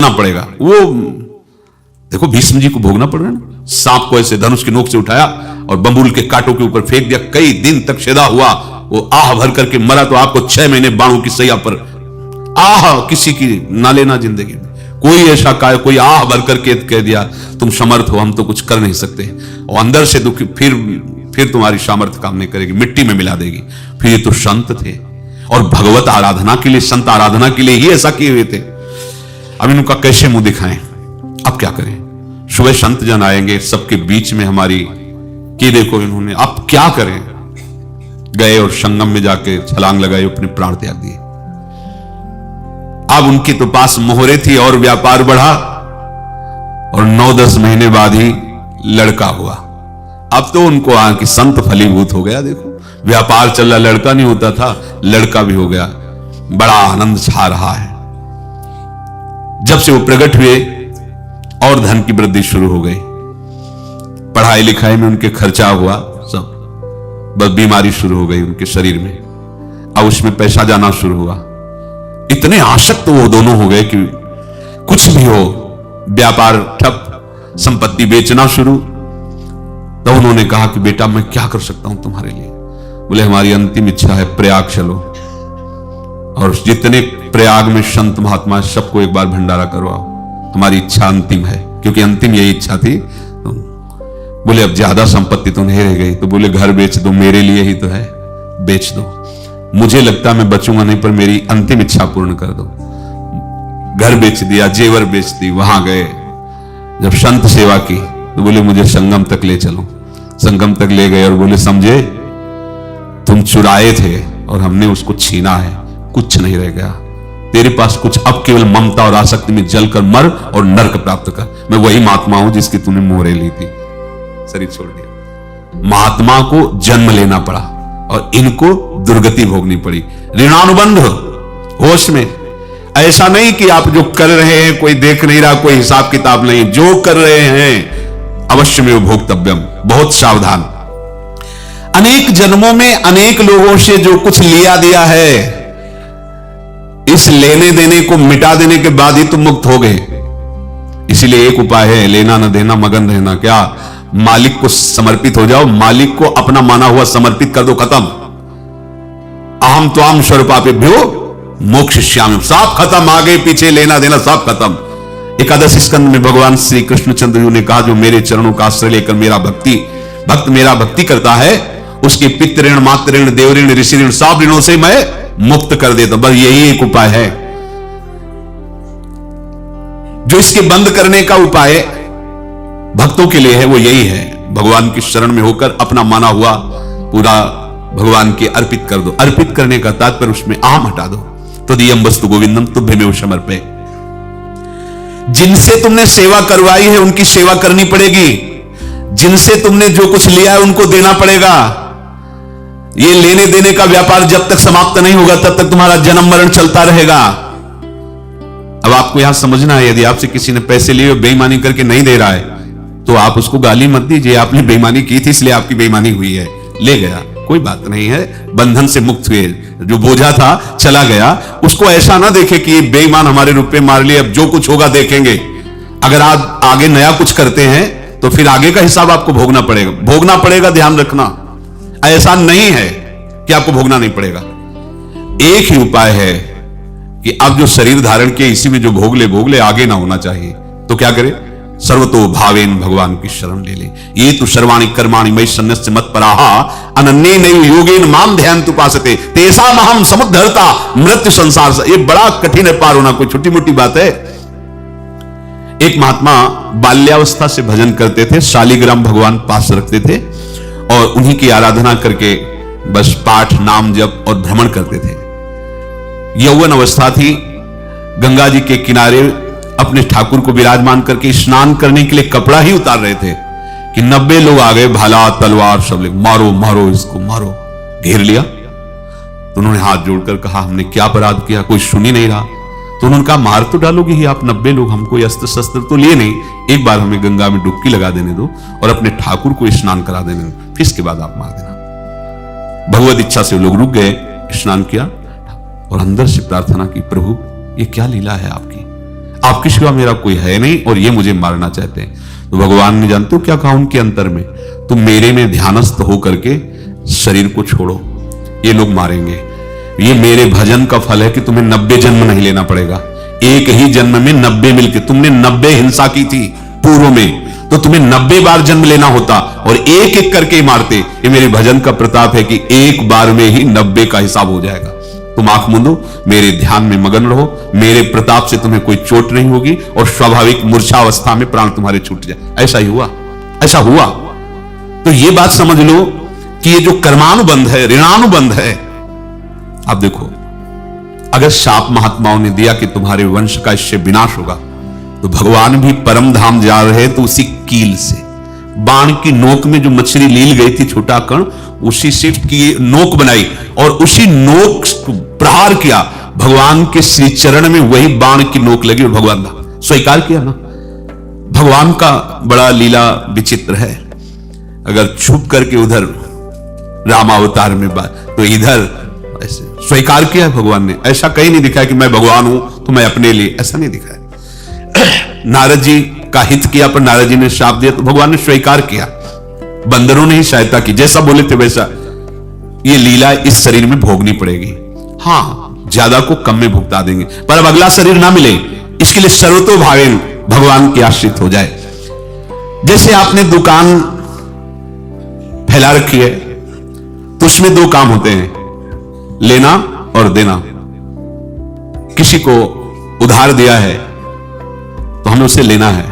भोगना पड़ेगा। वो देखो भीष्म जी को भोगना पड़ रहा है ना, सांप को ऐसे धनुष की नोक से उठाया और बंबूल के कांटों के ऊपर फेंक दिया, कई दिन तक शेदा हुआ, वो आह भर करके मरा। तो आपको 6 महीने बाणों की सैया पर आह किसी की ना लेना जिंदगी में। कोई ऐसा कोई आह भर करके कह दिया तुम समर्थ हो, हम तो कुछ कर नहीं सकते, और अंदर से दुखी, फिर तुम्हारी सामर्थ्य काम नहीं करेगी, मिट्टी में मिला देगी। फिर ये तो संत थे और भगवत आराधना के लिए, संत आराधना के लिए ही ऐसा किए हुए थे। अब इनका कैसे मुंह दिखाएं, अब क्या करें। सुबह संत जन आएंगे, सबके बीच में हमारी कि देखो इन्होंने, अब क्या करें। गए और संगम में जाके छलांग लगाई, अपने प्राण त्याग दिए। अब उनके तो पास मोहरे थी और व्यापार बढ़ा, और 9-10 महीने बाद ही लड़का हुआ। अब तो उनको कि संत फलीभूत हो गया। देखो व्यापार चल रहा, लड़का नहीं होता था, लड़का भी हो गया, बड़ा आनंद छा रहा है। जब से वो प्रकट हुए और धन की वृद्धि शुरू हो गई, पढ़ाई लिखाई में उनके खर्चा हुआ, सब बस बीमारी शुरू हो गई उनके शरीर में। अब उसमें पैसा जाना शुरू हुआ। इतने आसक्त तो वो दोनों हो गए कि कुछ भी हो, व्यापार ठप, संपत्ति बेचना शुरू। तो उन्होंने कहा कि बेटा मैं क्या कर सकता हूं तुम्हारे लिए। बोले हमारी अंतिम इच्छा है प्रयाग चलो, और जितने प्रयाग में संत महात्मा है सबको एक बार भंडारा करवाओ, हमारी इच्छा अंतिम है। क्योंकि अंतिम यही इच्छा थी। तो बोले अब ज्यादा संपत्ति तो नहीं रह गई। तो बोले घर बेच दो, मेरे लिए ही तो है, बेच दो, मुझे लगता मैं बचूंगा नहीं, पर मेरी अंतिम इच्छा पूर्ण कर दो। घर बेच दिया, जेवर बेच दी। वहां गए, जब संत सेवा की तो बोले मुझे संगम तक ले चलो। संगम तक ले गए और बोले समझे तुम चुराए थे और हमने उसको छीना है, कुछ नहीं रह गया तेरे पास कुछ, अब केवल ममता और आसक्ति में जलकर मर और नरक प्राप्त कर। मैं वही महात्मा हूं जिसकी तूने मोहरे ली थी, शरीर छोड़ दिया। महात्मा को जन्म लेना पड़ा और इनको दुर्गति भोगनी पड़ी। ऋणानुबंध होश में, ऐसा नहीं कि आप जो कर रहे हैं कोई देख नहीं रहा, कोई हिसाब किताब नहीं, जो कर रहे हैं अवश्य में भोक्तव्यम, बहुत सावधान। अनेक जन्मों में अनेक लोगों से जो कुछ लिया दिया है, इस लेने देने को मिटा देने के बाद ही तुम मुक्त हो गए। इसलिए एक उपाय है, लेना न देना मगन रहना। क्या? मालिक को समर्पित हो जाओ, मालिक को अपना माना हुआ समर्पित कर दो, खत्म। अहम त्वाम स्वरूपापेभ्यो मोक्षयिष्यामि, सब खत्म, आगे पीछे लेना देना सब खत्म। एकादश स्कंद में भगवान श्री कृष्णचंद्र जी ने कहा जो मेरे चरणों का आश्रय लेकर भक्त मेरा भक्ति करता है, उसके पितृ ऋण, मातृ ऋण, देव ऋण, ऋषि ऋण, सब ऋणों से मैं मुक्त कर देता हूं। बस यही एक उपाय है जो इसके बंद करने का उपाय भक्तों के लिए है, वो यही है, भगवान की शरण में होकर अपना माना हुआ पूरा भगवान के अर्पित कर दो। अर्पित करने का तात्पर्य उसमें आम हटा दो। तो दियम वस्तु गोविंदम तुभ्यमेव समर्पये। जिनसे तुमने सेवा करवाई है उनकी सेवा करनी पड़ेगी, जिनसे तुमने जो कुछ लिया है उनको देना पड़ेगा। ये लेने देने का व्यापार जब तक समाप्त नहीं होगा तब तक तुम्हारा जन्म मरण चलता रहेगा। अब आपको यहां समझना है, यदि आपसे किसी ने पैसे लिए बेईमानी करके नहीं दे रहा है तो आप उसको गाली मत दीजिए, आपने बेईमानी की थी इसलिए आपकी बेईमानी हुई है, ले गया, कोई बात नहीं है, बंधन से मुक्त हुए, जो बोझा था चला गया। उसको ऐसा ना देखे कि ये बेईमान हमारे रुपए मार लिए, अब जो कुछ होगा देखेंगे। अगर आप आगे नया कुछ करते हैं तो फिर आगे का हिसाब आपको भोगना पड़ेगा, ध्यान रखना। ऐसा नहीं है कि आपको भोगना नहीं पड़ेगा। एक ही उपाय है कि अब जो शरीर धारण किए इसी में जो भोग ले, आगे ना होना चाहिए। तो क्या करे? सर्वतो भावेन भगवान की शरण ले ले। ये तो सर्वाणि कर्माणि मयि सन्न्यस्य मत्पराः अनन्येनैव योगेन मां ध्यायन्तु उपासते तेषामहं समुद्धर्ता मृत्यु संसार से। ये बड़ा कठिन है पार होना, कोई छोटी मोटी बात है। एक महात्मा बाल्यावस्था से भजन करते थे, शालिग्राम भगवान पास रखते थे और उन्हीं की आराधना करके बस पाठ, नाम, जप और भ्रमण करते थे। यौवन अवस्था थी, गंगा जी के किनारे अपने ठाकुर को विराजमान करके स्नान करने के लिए कपड़ा ही उतार रहे थे कि 90 लोग आ गए, भाला तलवार सब ले, मारो मारो इसको मारो, घेर लिया। तो उन्होंने हाथ जोड़कर कहा हमने क्या अपराध किया, कोई सुन ही नहीं रहा। तो उन्होंने कहा मार तो डालोगे ही आप 90 लोग, हम कोई अस्त्र शस्त्र तो लिए नहीं, एक बार हमें गंगा में डुबकी लगा देने दो और अपने ठाकुर को स्नान करा देने दो, फिर इसके बाद आप मार देना। भगवत इच्छा से लोग रुक गए, स्नान किया और अंदर से प्रार्थना की, प्रभु ये क्या लीला है आपकी, आपके सिवा मेरा कोई है नहीं और ये मुझे मारना चाहते हैं। तो भगवान ने जानते हो क्या कहा उनके अंतर में, तुम मेरे में ध्यानस्थ होकर के शरीर को छोड़ो, ये लोग मारेंगे। ये मेरे भजन का फल है कि तुम्हें 90 जन्म नहीं लेना पड़ेगा। एक ही जन्म में 90 मिलके, तुमने 90 हिंसा की थी पूर्व में, तो तुम्हें 90 बार जन्म लेना होता और एक एक करके ही मारते। ये मेरे भजन का प्रताप है कि एक बार में ही 90 का हिसाब हो जाएगा। तुम आंख मूंदो, मेरे ध्यान में मगन रहो, मेरे प्रताप से तुम्हें कोई चोट नहीं होगी और स्वाभाविक मूर्छावस्था में प्राण तुम्हारे छूट जाए। ऐसा ही हुआ, ऐसा हुआ। तो ये बात समझ लो कि ये जो कर्मानुबंध है, ऋणानुबंध है। आप देखो, अगर शाप महात्माओं ने दिया कि तुम्हारे वंश का इससे विनाश होगा, तो भगवान भी परम धाम जा रहे तो उसी कील से, बाण की नोक में जो मछली लील गई थी छोटा कण, उसी से की नोक बनाई और उसी नोक प्रहार किया भगवान के श्री चरण में, वही बाण की नोक लगी और भगवान था स्वीकार किया ना। भगवान का बड़ा लीला विचित्र है। अगर छुप करके उधर रामावतार में बात, तो इधर ऐसे स्वीकार किया है भगवान ने। ऐसा कहीं नहीं दिखाया कि मैं भगवान हूं तो मैं अपने लिए, ऐसा नहीं दिखाया। नारद जी का हित किया पर नारद जी ने श्राप दिया तो भगवान ने स्वीकार किया। बंदरों ने ही सहायता की, जैसा बोले थे वैसा। ये लीला इस शरीर में भोगनी पड़ेगी। हां, ज्यादा को कम में भुगता देंगे, पर अब अगला शरीर ना मिले इसके लिए सर्वतो भावेन भगवान के आश्रित हो जाए। जैसे आपने दुकान फैला रखी है तो उसमें दो काम होते हैं, लेना और देना। किसी को उधार दिया है तो हमें उसे लेना है,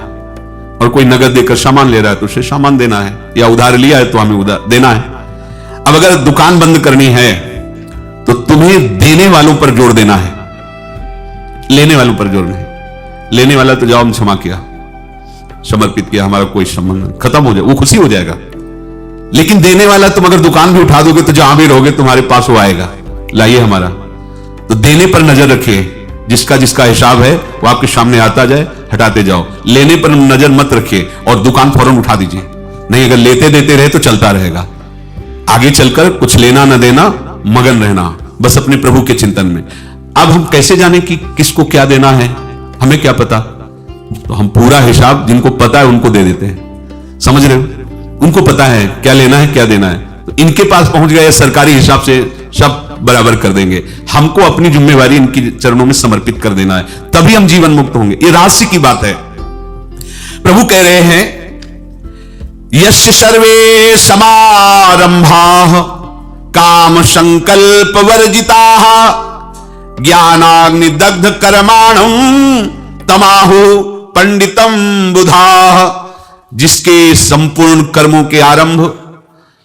और कोई नगद देकर सामान ले रहा है तो उसे सामान देना है, या उधार लिया है तो हमें उधार देना है। अब अगर दुकान बंद करनी है तो तुम्हें देने वालों पर जोर देना है, लेने वालों पर जोर नहीं। लेने वाला तो जाओ हम क्षमा किया, समर्पित किया, हमारा कोई संबंध खत्म हो जाए, वो खुशी हो जाएगा। लेकिन देने वाला, तुम अगर दुकान भी उठा दोगे तो जहां भी रहोगे तुम्हारे पास वो आएगा, लाइए हमारा। तो देने पर नजर रखिए, जिसका जिसका हिसाब है वो आपके सामने आता जाए, हटाते जाओ। लेने पर नजर मत रखिए और दुकान फौरन उठा दीजिए, नहीं अगर लेते देते रहे तो चलता रहेगा। आगे चलकर कुछ लेना न देना, मगन रहना बस अपने प्रभु के चिंतन में। अब हम कैसे जाने कि किसको क्या देना है, हमें क्या पता। तो हम पूरा हिसाब जिनको पता है उनको दे देते हैं, समझ रहे हो, उनको पता है क्या लेना है क्या देना है, तो इनके पास पहुंच गए, सरकारी हिसाब से सब बराबर कर देंगे। हमको अपनी जिम्मेवारी इनके चरणों में समर्पित कर देना है, तभी हम जीवन मुक्त होंगे। ये रहस्य की बात है। प्रभु कह रहे हैं, यस्य सर्वे समारंभाः काम संकल्प वर्जिताः ज्ञानाग्नि दग्ध कर्माणं तमाहु पंडितम बुधाः। जिसके संपूर्ण कर्मों के आरंभ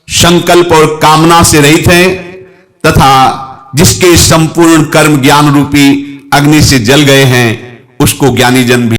संकल्प और कामना से रहित हैं, तथा जिसके संपूर्ण कर्म ज्ञान रूपी अग्नि से जल गए हैं, उसको ज्ञानी जन भी